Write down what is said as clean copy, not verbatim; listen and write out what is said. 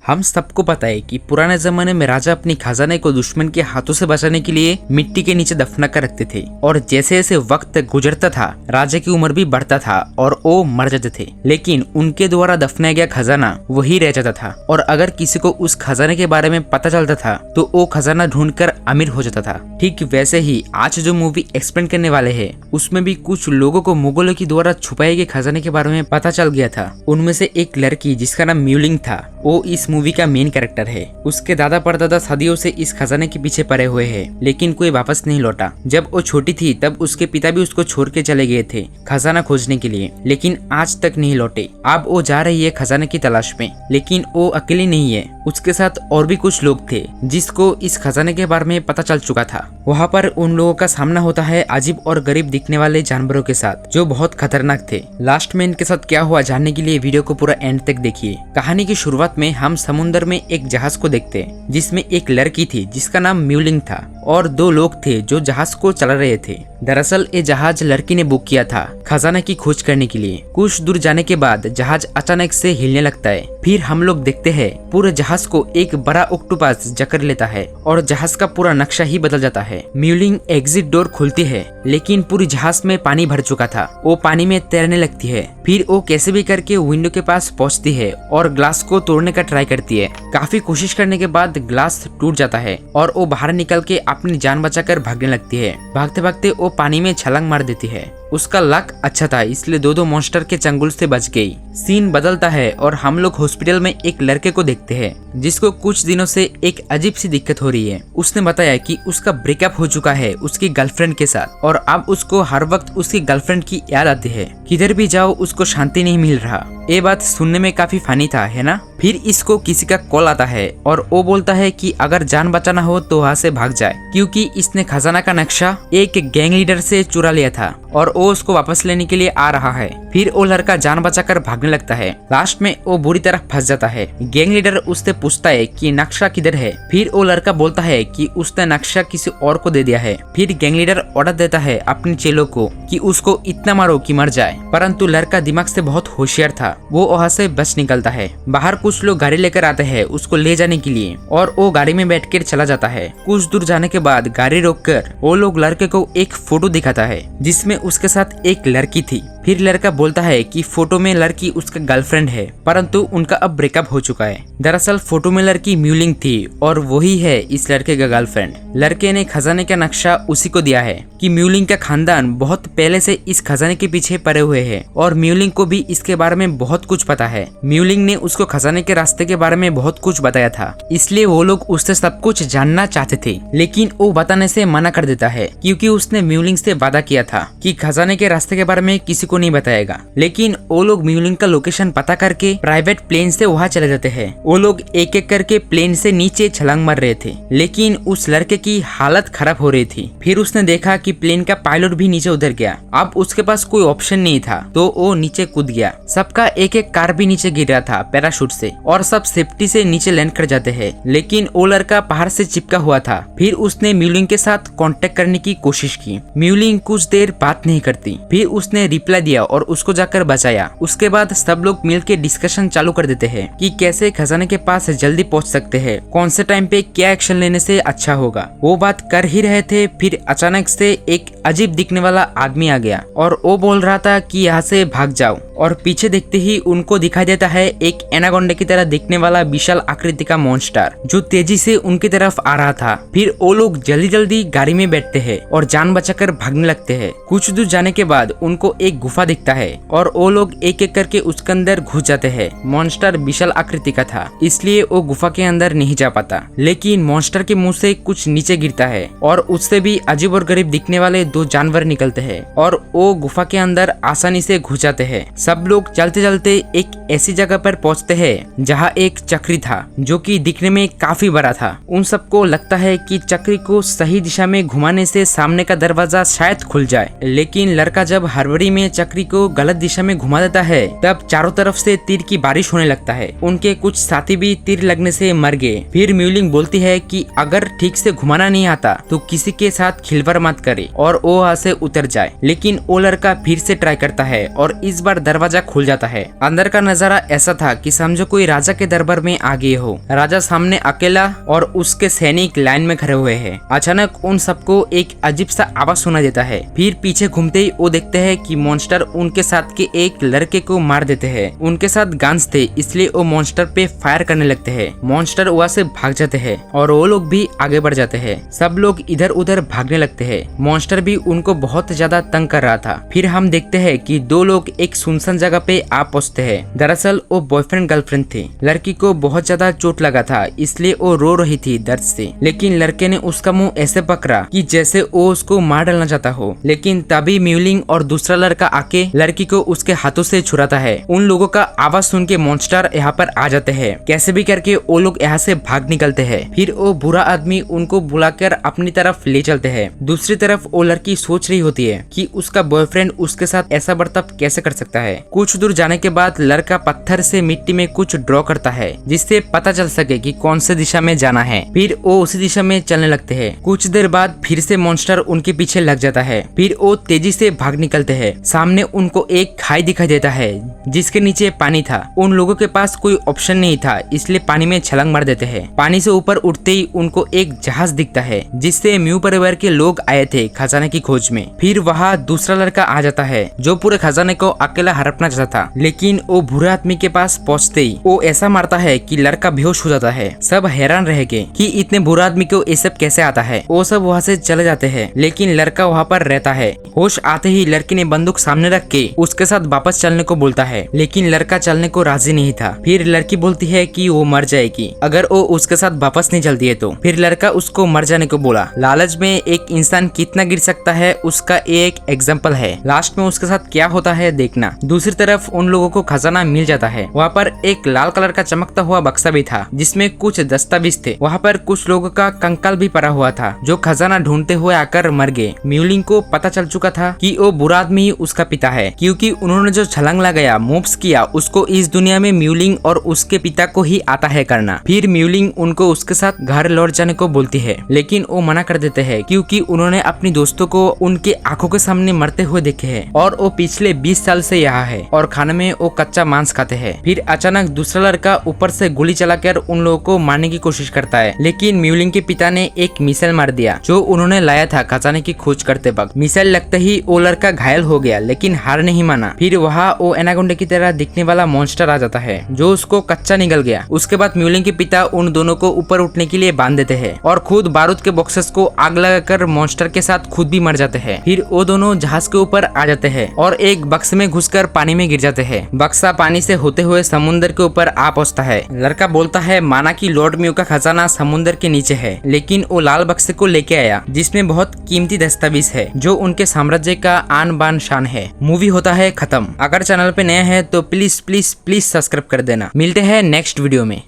हम सबको पता है कि पुराने जमाने में राजा अपनी खजाने को दुश्मन के हाथों से बचाने के लिए मिट्टी के नीचे दफना कर रखते थे और जैसे जैसे वक्त गुजरता था राजा की उम्र भी बढ़ता था और वो मर जाते थे, लेकिन उनके द्वारा दफनाया गया खजाना वही रह जाता था। और अगर किसी को उस खजाने के बारे में पता चलता था तो वो खजाना ढूंढकर अमीर हो जाता था। ठीक वैसे ही आज जो मूवी एक्सप्लेन करने वाले हैं उसमें भी कुछ लोगों को मुगलों के द्वारा छुपाए गए खजाने के बारे में पता चल गया था। उनमें से एक लड़की जिसका नाम म्यूलिंग था वो इस मूवी का मेन कैरेक्टर है। उसके दादा परदादा सदियों से इस खजाने के पीछे पड़े हुए हैं, लेकिन कोई वापस नहीं लौटा। जब वो छोटी थी तब उसके पिता भी उसको छोड़ के चले गए थे खजाना खोजने के लिए, लेकिन आज तक नहीं लौटे। अब वो जा रही है खजाने की तलाश में, लेकिन वो अकेली नहीं है, उसके साथ और भी कुछ लोग थे जिसको इस खजाने के बारे में पता चल चुका था। वहाँ पर उन लोगों का सामना होता है अजीब और गरीब दिखने वाले जानवरों के साथ जो बहुत खतरनाक थे। लास्ट में इनके साथ क्या हुआ जानने के लिए वीडियो को पूरा एंड तक देखिए। कहानी की शुरुआत में हम समुद्र में एक जहाज को देखते हैं जिसमें एक लड़की थी जिसका नाम म्यूलिंग था और दो लोग थे जो जहाज को चला रहे थे। दरअसल ये जहाज लड़की ने बुक किया था खजाना की खोज करने के लिए। कुछ दूर जाने के बाद जहाज अचानक से हिलने लगता है। फिर हम लोग देखते हैं पूरे जहाज को एक बड़ा ऑक्टोपस जकड़ लेता है और जहाज का पूरा नक्शा ही बदल जाता है। म्यूलिंग एग्जिट डोर खुलती है, लेकिन पूरी जहाज में पानी भर चुका था। वो पानी में तैरने लगती है। फिर वो कैसे भी करके विंडो के पास पहुंचती है और ग्लास को तोड़ने का ट्राई करती है। काफी कोशिश करने के बाद ग्लास टूट जाता है और वो बाहर निकल के अपनी जान बचाकर भागने लगती है। भागते भागते वो पानी में छलांग मार देती है। उसका लक अच्छा था, इसलिए दो मॉन्स्टर के चंगुल से बच गई। सीन बदलता है और हम लोग हॉस्पिटल में एक लड़के को देखते हैं जिसको कुछ दिनों से एक अजीब सी दिक्कत हो रही है। उसने बताया कि उसका ब्रेकअप हो चुका है उसकी गर्लफ्रेंड के साथ और अब उसको हर वक्त उसकी गर्लफ्रेंड की याद आती है। किधर भी जाओ उसको शांति नहीं मिल रहा। ये बात सुनने में काफी फनी था, है ना। फिर इसको किसी का कॉल आता है और वो बोलता है कि अगर जान बचाना हो तो वहाँ से भाग जाए, क्योंकि इसने खजाना का नक्शा एक गैंग लीडर से चुरा लिया था और वो उसको वापस लेने के लिए आ रहा है। फिर वो लड़का जान बचाकर भागने लगता है। लास्ट में वो बुरी तरह फंस जाता है। गैंग लीडर उससे पूछता है कि नक्शा किधर है। फिर वो लड़का बोलता है कि उसने नक्शा किसी और को दे दिया है। फिर गैंग लीडर ऑर्डर देता है अपने चेलों को कि उसको इतना मारो कि मर जाए, परंतु लड़का दिमाग से बहुत होशियार था, वो वहाँ से बच निकलता है। बाहर कुछ लोग गाड़ी लेकर आते हैं उसको ले जाने के लिए और वो गाड़ी में बैठकर चला जाता है। कुछ दूर जाने के बाद गाड़ी रोककर वो लोग लड़के को एक फोटो दिखाता है जिसमें उसके साथ एक लड़की थी। फिर लड़का बोलता है कि फोटो में लड़की उसका गर्लफ्रेंड है, परंतु उनका अब ब्रेकअप हो चुका है। दरअसल फोटो में लड़की म्यूलिंग थी और वही है इस लड़के का गर्लफ्रेंड। लड़के ने खजाने का नक्शा उसी को दिया है कि म्यूलिंग का खानदान बहुत पहले से इस खजाने के पीछे पड़े हुए हैं और म्यूलिंग को भी इसके बारे में बहुत कुछ पता है। म्यूलिंग ने उसको खजाने के रास्ते के बारे में बहुत कुछ बताया था, इसलिए वो लोग उससे सब कुछ जानना चाहते थे, लेकिन वो बताने से मना कर देता है क्योंकि उसने म्यूलिंग से वादा किया था कि खजाने के रास्ते के बारे में किसी को नहीं बताएगा। लेकिन वो लोग म्यूलिंग का लोकेशन पता करके प्राइवेट प्लेन से वहाँ चले जाते हैं। वो लोग एक एक करके प्लेन से नीचे छलांग मार रहे थे, लेकिन उस लड़के की हालत खराब हो रही थी। फिर उसने देखा कि प्लेन का पायलट भी नीचे उतर गया। अब उसके पास कोई ऑप्शन नहीं था तो वो नीचे कूद गया। सबका एक एक कार भी नीचे गिर रहा था पैराशूट से और सब सेफ्टी से नीचे लैंड कर जाते हैं, लेकिन वो लड़का पहाड़ से चिपका हुआ था। फिर उसने म्यूलिंग के साथ कांटेक्ट करने की कोशिश की। म्यूलिंग कुछ देर बात नहीं करती। फिर उसने रिप्लाई दिया और उसको जाकर बचाया। उसके बाद सब लोग मिलकर डिस्कशन चालू कर देते हैं कि कैसे खजाने के पास जल्दी पहुंच सकते हैं, कौन से टाइम पे क्या एक्शन लेने से अच्छा होगा। वो बात कर ही रहे थे, फिर अचानक से एक अजीब दिखने वाला आदमी आ गया और वो बोल रहा था कि यहाँ से भाग जाओ। और पीछे देखते ही उनको दिखाई देता है एक एनाकोंडा की तरह दिखने वाला विशाल आकृति का मॉन्स्टर जो तेजी से उनकी तरफ आ रहा था। फिर वो लोग जल्दी जल्दी गाड़ी में बैठते हैं और जान बचाकर भागने लगते हैं। कुछ दूर जाने के बाद उनको एक गुफा दिखता है और वो लोग एक एक करके उसके अंदर घुस जाते हैं। मॉन्स्टर विशाल आकृति का था, इसलिए वो गुफा के अंदर नहीं जा पाता, लेकिन मॉन्स्टर के मुंह से कुछ नीचे गिरता है और उससे भी अजीब और गरीब दिखने वाले दो जानवर निकलते हैं और वो गुफा के अंदर आसानी से घुस जाते हैं। सब लोग चलते चलते एक ऐसी जगह पर पहुंचते हैं जहां एक चक्री था जो कि दिखने में काफी बड़ा था। उन सबको लगता है कि चक्री को सही दिशा में घुमाने से सामने का दरवाजा शायद खुल जाए, लेकिन लड़का जब हड़बड़ी में चक्री को गलत दिशा में घुमा देता है, तब चारों तरफ से तीर की बारिश होने लगता है। उनके कुछ साथी भी तीर लगने से मर गए। फिर म्यूलिंग बोलती है कि अगर ठीक से घुमाना नहीं आता तो किसी के साथ खिलवाड़ मत करे और वो वहाँ से उतर जाए। लेकिन वो लड़का फिर से ट्राई करता है और इस बार दरवाजा खुल जाता है। अंदर का नजारा ऐसा था कि समझो कोई राजा के दरबार में आ गए हो। राजा सामने अकेला और उसके सैनिक लाइन में खड़े हुए हैं। अचानक उन सबको एक अजीब सा आवाज सुना देता है। फिर पीछे घूमते ही वो देखते हैं कि मॉन्स्टर उनके साथ के एक लड़के को मार देते हैं। उनके साथ गन्स थे, इसलिए वो मॉन्स्टर पे फायर करने लगते हैं। मॉन्स्टर वहाँ से भाग जाते हैं और वो लोग भी आगे बढ़ जाते हैं। सब लोग इधर उधर भागने लगते हैं। मॉन्स्टर भी उनको बहुत ज्यादा तंग कर रहा था। फिर हम देखते हैं कि दो लोग एक सुनसान जगह पे आ पहुंचते हैं। दरअसल वो बॉयफ्रेंड गर्लफ्रेंड थे। लड़की को बहुत ज्यादा चोट लगा था, इसलिए वो रो रही थी दर्द से। लेकिन लड़के ने उसका मुंह ऐसे पकड़ा कि जैसे वो उसको मार डालना चाहता हो। लेकिन तभी म्यूलिंग और दूसरा लड़का आके लड़की को उसके हाथों से छुड़ाता है। उन लोगों का आवाज सुन के मॉन्स्टर यहाँ पर आ जाते हैं। कैसे भी करके वो लोग यहाँ से भाग निकलते हैं। फिर वो बुरा आदमी उनको बुलाकर अपनी तरफ ले चलते हैं। दूसरी तरफ वो लड़की सोच रही होती है कि उसका बॉयफ्रेंड उसके साथ ऐसा बर्ताव कैसे कर सकता है। कुछ दूर जाने के बाद लड़का पत्थर से मिट्टी में कुछ ड्रॉ करता है, जिससे पता चल सके कि कौन से दिशा में जाना है। फिर वो उसी दिशा में चलने लगते हैं। कुछ देर बाद फिर से मॉन्स्टर उनके पीछे लग जाता है। फिर वो तेजी से भाग निकलते हैं। सामने उनको एक खाई दिखाई देता है, जिसके नीचे पानी था। उन लोगों के पास कोई ऑप्शन नहीं था, इसलिए पानी में छलांग मार देते हैं। पानी से ऊपर उठते ही उनको एक जहाज दिखता है, जिससे म्यू परिवार के लोग आए थे खजाने की खोज में। फिर वहाँ दूसरा लड़का आ जाता है, जो पूरे खजाने को अकेला हड़पना चाहता था। लेकिन वो बुरे आदमी के पास पहुँचते ही वो ऐसा मारता है कि लड़का बेहोश हो जाता है। सब हैरान रह गए कि इतने बुरे आदमी को ये सब कैसे आता है। वो सब वहाँ से चले जाते हैं, लेकिन लड़का वहाँ पर रहता है। होश आते ही लड़की ने बंदूक सामने रख के उसके साथ वापस चलने को बोलता है, लेकिन लड़का चलने को राजी नहीं था। फिर लड़की बोलती है कि वो मर जाएगी अगर वो उसके साथ वापस नहीं चलती है तो। फिर लड़का उसको मर जाने को बोला। लालच में एक इंसान कितना गिर सकता है उसका एक एग्जाम्पल है। लास्ट में उसके साथ क्या होता है देखना। दूसरी तरफ उन लोगों को खजाना मिल जाता है। वहाँ पर एक लाल कलर का चमकता हुआ बक्सा भी था, जिसमें कुछ दस्तावेज थे। वहाँ पर कुछ लोगों का कंकाल भी पड़ा हुआ था, जो खजाना ढूंढते हुए आकर मर गए। म्यूलिंग को पता चल चुका था कि वो बुरा आदमी ही उसका पिता है, क्योंकि उन्होंने जो छलांग लगाया, मूव्स किया, उसको इस दुनिया में म्यूलिंग और उसके पिता को ही आता है करना। फिर म्यूलिंग उनको उसके साथ घर लौट जाने को बोलती है, लेकिन वो मना कर देते हैं, क्योंकि उन्होंने अपनी दोस्तों को उनके आंखों के सामने मरते हुए देखे हैं और वो पिछले 20 साल से यहाँ है और खाने में वो कच्चा मांस खाते हैं। फिर अचानक दूसरा लड़का ऊपर से गोली चलाकर उन लोगों को मारने की कोशिश करता है, लेकिन म्यूलिंग के पिता ने एक मिसाइल मार दिया जो उन्होंने लाया था खजाने की खोज करते वक्त। मिसाइल लगते ही वो लड़का घायल हो गया, लेकिन हार नहीं माना। फिर वहाँ वो एनाकोंडा की तरह दिखने वाला मॉन्स्टर आ जाता है, जो उसको कच्चा निकल गया। उसके बाद म्यूलिंग के पिता उन दोनों को ऊपर उठने के लिए बांध देते हैं और खुद बारूद के बॉक्सेस को आग लगाकर मॉन्स्टर के साथ खुद भी मर जाते हैं। फिर वो दोनों जहाज के ऊपर आ जाते हैं और एक बक्से में घुसकर पानी में गिर जाते हैं। बक्सा पानी से होते हुए समुद्र के ऊपर आ पहुंचता है। लड़का बोलता है माना कि लॉर्ड म्यू का खजाना समुद्र के नीचे है, लेकिन वो लाल बक्से को लेके आया, जिसमें बहुत कीमती दस्तावेज है, जो उनके साम्राज्य का आन बान शान है। मूवी होता है खत्म। अगर चैनल पे नया है तो प्लीज प्लीज प्लीज सब्सक्राइब कर देना। मिलते हैं नेक्स्ट वीडियो में।